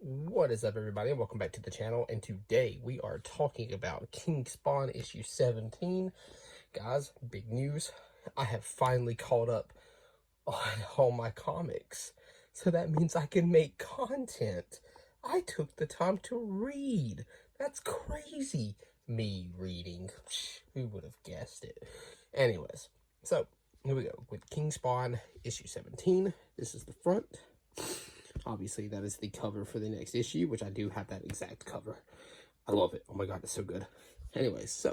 What is up, everybody, and welcome back to the channel. And today we are talking about King Spawn issue 17. Guys, big news. I have finally caught up on all my comics. So that means I can make content. I took the time to read. That's crazy. Me reading. Who would have guessed it? Anyways, so here we go with King Spawn issue 17. This is the front. Obviously, that is the cover for the next issue, which I do have that exact cover. I love it. Oh my god, it's so good. Anyways, so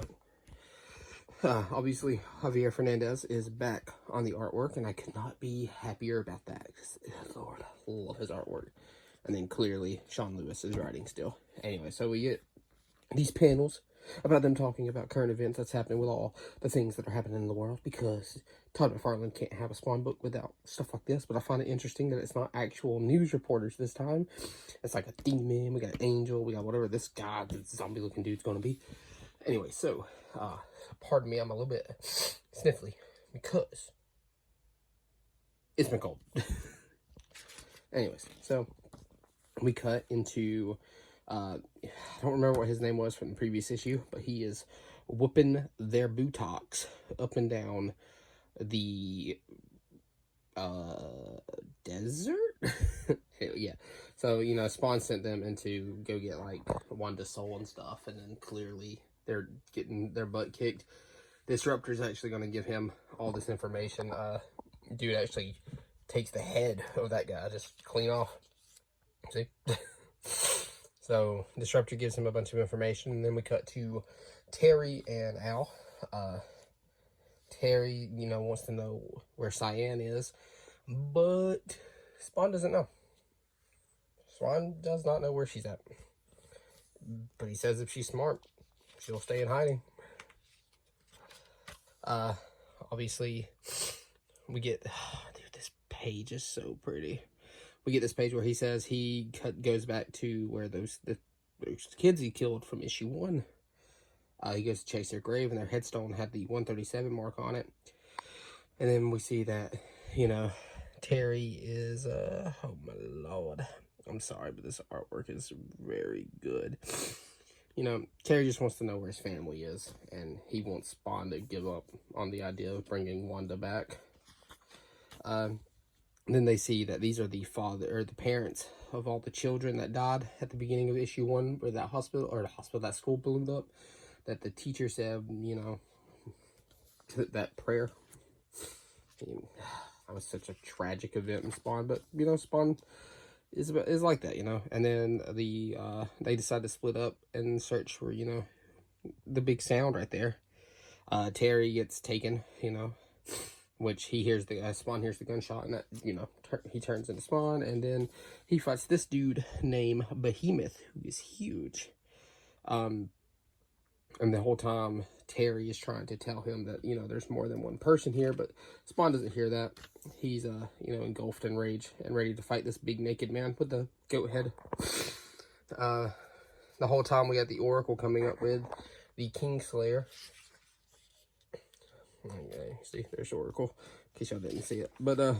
obviously Javier Fernandez is back on the artwork, and I could not be happier about that. Lord, I love his artwork. And then clearly Sean Lewis is writing still. Anyway, so we get these panels about them talking about current events that's happening with all the things that are happening in the world, because Todd McFarlane can't have a Spawn book without stuff like this. But I find it interesting that it's not actual news reporters this time. It's like a demon, we got an angel, we got whatever this guy, this zombie looking dude's gonna be. Anyway, so pardon me, I'm a little bit sniffly because it's been cold. Anyways, so we cut into I don't remember what his name was from the previous issue, but he is whooping their buttocks up and down the desert. Yeah, so you know, Spawn sent them in to go get like Wanda's soul and stuff, and then clearly they're getting their butt kicked. Disruptor's actually going to give him all this information. Dude actually takes the head of that guy just clean off. See. So Disruptor gives him a bunch of information, and then we cut to Terry and Al. Terry, you know, wants to know where Cyan is, but Spawn doesn't know. Spawn does not know where she's at. But he says if she's smart, she'll stay in hiding. Obviously, we get... dude, this page is so pretty. We get this page where he says he goes back to where those kids he killed from issue 1. He goes to chase their grave, and their headstone had the 137 mark on it. And then we see that, you know, Terry is, oh my lord. I'm sorry, but this artwork is very good. You know, Terry just wants to know where his family is, and he wants Spawn to give up on the idea of bringing Wanda back. Then they see that these are the parents of all the children that died at the beginning of issue 1, where that that school blew up. That the teacher said, you know, that prayer. That was such a tragic event in Spawn, but you know, Spawn is like that, you know. And then they decide to split up and search for, you know, the big sound right there. Terry gets taken, you know. Which he hears Spawn hears the gunshot, and that, you know, he turns into Spawn, and then he fights this dude named Behemoth, who is huge. And the whole time, Terry is trying to tell him that, you know, there's more than one person here, but Spawn doesn't hear that. He's, you know, engulfed in rage and ready to fight this big naked man with the goat head. The whole time we got the Oracle coming up with the Kingslayer. Okay, see, there's Oracle, in case y'all didn't see it. But,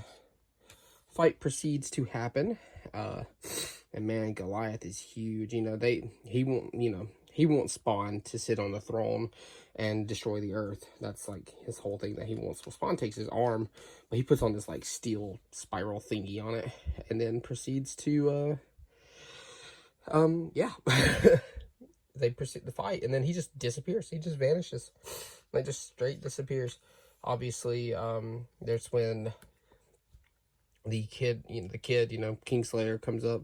fight proceeds to happen. And man, Goliath is huge. You know, he wants Spawn to sit on the throne and destroy the earth. That's, like, his whole thing that he wants. Well, Spawn takes his arm, but he puts on this, like, steel spiral thingy on it, and then proceeds to, yeah. They proceed to fight, and then he just disappears. He just vanishes. Like, just straight disappears. Obviously, there's when the kid, you know, Kingslayer comes up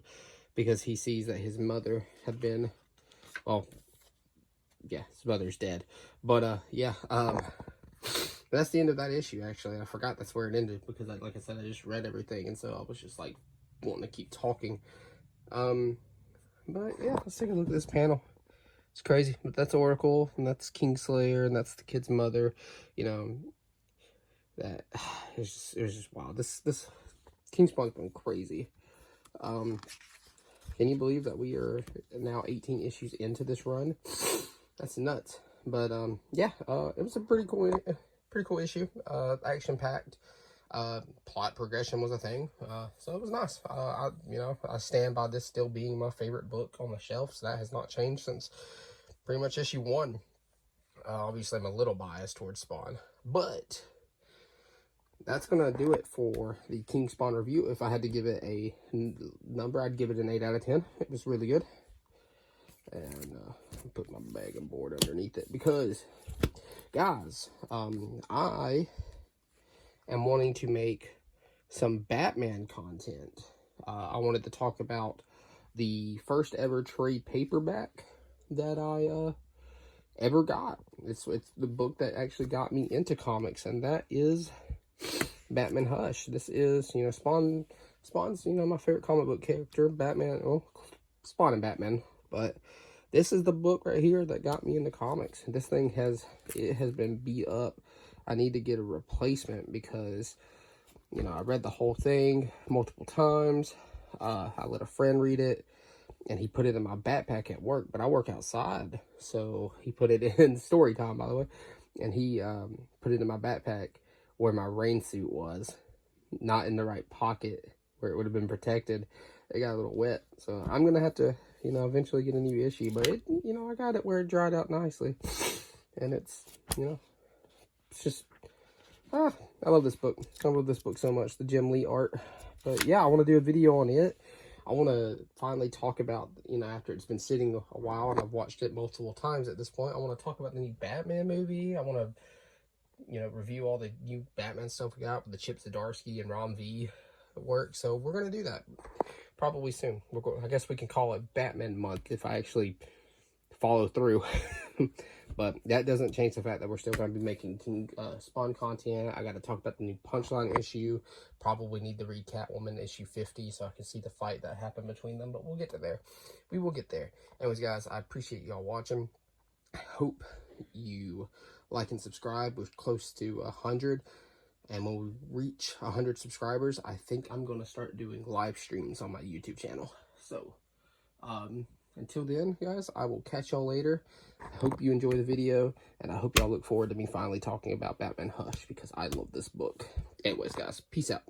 because he sees that his mother had been, well, yeah, his mother's dead. But, yeah, that's the end of that issue, actually. I forgot that's where it ended because, like I said, I just read everything, and so I was just, like, wanting to keep talking. But, yeah, let's take a look at this panel. It's crazy, but that's Oracle, and that's Kingslayer, and that's the kid's mother. You know, that it was just wow. This King Spawn's going crazy. Can you believe that we are now 18 issues into this run? That's nuts. But yeah, it was a pretty cool issue. Action packed. Plot progression was a thing, so it was nice. I stand by this still being my favorite book on the shelf, so that has not changed since pretty much issue 1. Obviously, I'm a little biased towards Spawn, but that's gonna do it for the King Spawn review. If I had to give it a number, I'd give it an 8 out of 10. It was really good. And put my bag and board underneath it because, guys, I am wanting to make some Batman content. I wanted to talk about the first ever trade paperback that I ever got. It's the book that actually got me into comics, and that is Batman Hush. This is, Spawn's, my favorite comic book character, Batman. Well, Spawn and Batman, but this is the book right here that got me into comics. This thing has been beat up. I need to get a replacement because, I read the whole thing multiple times. I let a friend read it, and he put it in my backpack at work, but I work outside, so he put it in story time, by the way, and he put it in my backpack where my rain suit was, not in the right pocket where it would have been protected. It got a little wet, so I'm gonna have to, eventually get a new issue, but it, I got it where it dried out nicely, and it's, it's just, I love this book. I love this book so much, the Jim Lee art. But yeah, I want to do a video on it. I want to finally talk about, after it's been sitting a while and I've watched it multiple times at this point, I want to talk about the new Batman movie. I want to, review all the new Batman stuff we got with the Chip Zdarsky and Ron V work. So we're going to do that probably soon. I guess we can call it Batman month if I actually follow through. But that doesn't change the fact that we're still going to be making King Spawn content. I got to talk about the new Punchline issue. Probably need to read Catwoman issue 50 so I can see the fight that happened between them. But we'll get to there. We will get there. Anyways, guys, I appreciate y'all watching. I hope you like and subscribe. We're close to 100. And when we reach 100 subscribers, I think I'm going to start doing live streams on my YouTube channel. So, until then, guys, I will catch y'all later. I hope you enjoy the video, and I hope y'all look forward to me finally talking about Batman Hush, because I love this book. Anyways, guys, peace out.